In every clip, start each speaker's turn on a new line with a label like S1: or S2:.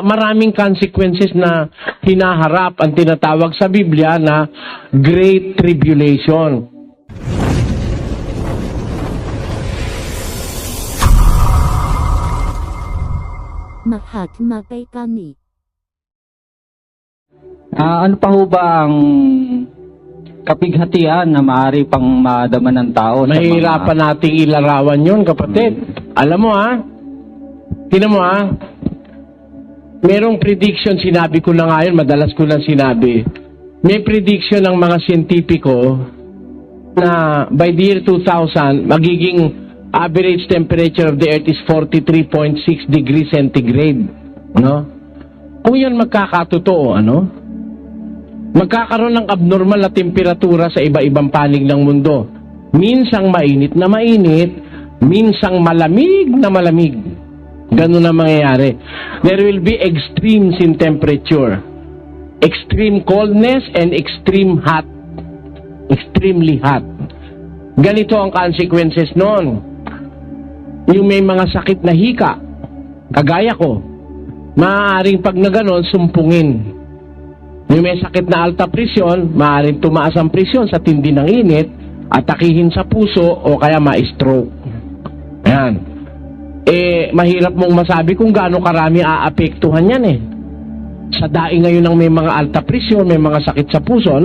S1: maraming consequences na hinaharap ang tinatawag sa Biblia na Great Tribulation.
S2: Mahatma kay kani.
S3: Ano pa ho ba ang kapighatian na maaari pang madama ng tao?
S1: Mahirapan nating ilarawan yun, kapatid. Alam mo tinan mo merong prediction, sinabi ko na ngayon, madalas ko lang sinabi. May prediction ng mga siyentipiko na by the year 2000, magiging average temperature of the earth is 43.6 degrees centigrade. No? Kung yun magkakatotoo, magkakaroon ng abnormal na temperatura sa iba-ibang panig ng mundo. Minsang mainit na mainit, minsang malamig na malamig. Ganun na mangyayari. There will be extremes in temperature. Extreme coldness and extreme hot. Extremely hot. Ganito ang consequences noon. Yung may mga sakit na hika, kagaya ko, maaaring pag na ganon, sumpungin. Yung may sakit na alta presyon, maaaring tumaas ang presyon sa tindi ng init, atakihin sa puso o kaya ma-stroke. Ayan. Mahirap mong masabi kung gaano karami aapektuhan yan Sa daing ngayon ng may mga alta presyon, may mga sakit sa puso,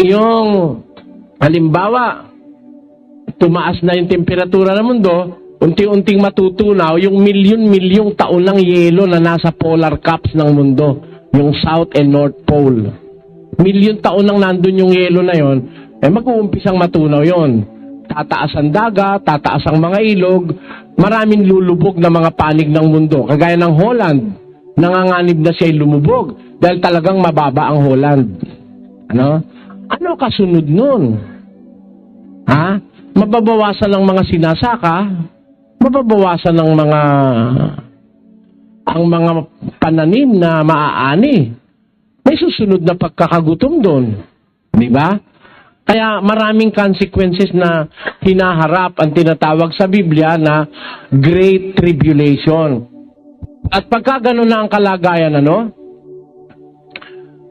S1: Yung, halimbawa, tumaas na yung temperatura ng mundo, unti-unting matutunaw yung milyon-milyong taon ng yelo na nasa polar caps ng mundo, yung South and North Pole. Milyon taon nang nandun yung yelo na yon, mag-uumpisang matunaw yon. Tataas ang dagat, tataas ang mga ilog, maraming lulubog na mga panig ng mundo. Kagaya ng Holland, nanganganib na siya lumubog dahil talagang mababa ang Holland. Ano kasunod nun? Mababawasan ng mga sinasaka, mababawasan ng mga pananim na maaani. May susunod na pagkakagutom doon. Di ba? Kaya maraming consequences na hinaharap ang tinatawag sa Biblia na Great Tribulation. At pagka gano'n na ang kalagayan,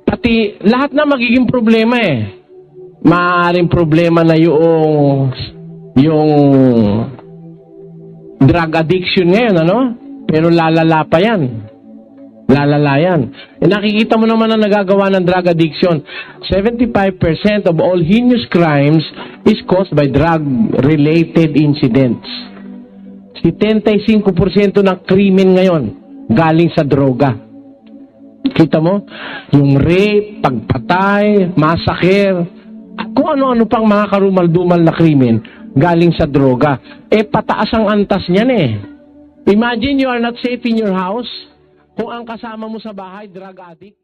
S1: pati lahat na magiging problema Maaaring problema na yung drug addiction ngayon, pero lalala pa yan. Lalala yan. Nakikita mo naman ang nagagawa ng drug addiction. 75% of all heinous crimes is caused by drug-related incidents. 75% ng krimen ngayon galing sa droga. Kita mo? Yung rape, pagpatay, massacre, at kung ano-ano pang mga karumal-dumal na krimen galing sa droga. Pataas ang antas niyan Imagine you are not safe in your house kung ang kasama mo sa bahay, drug addict.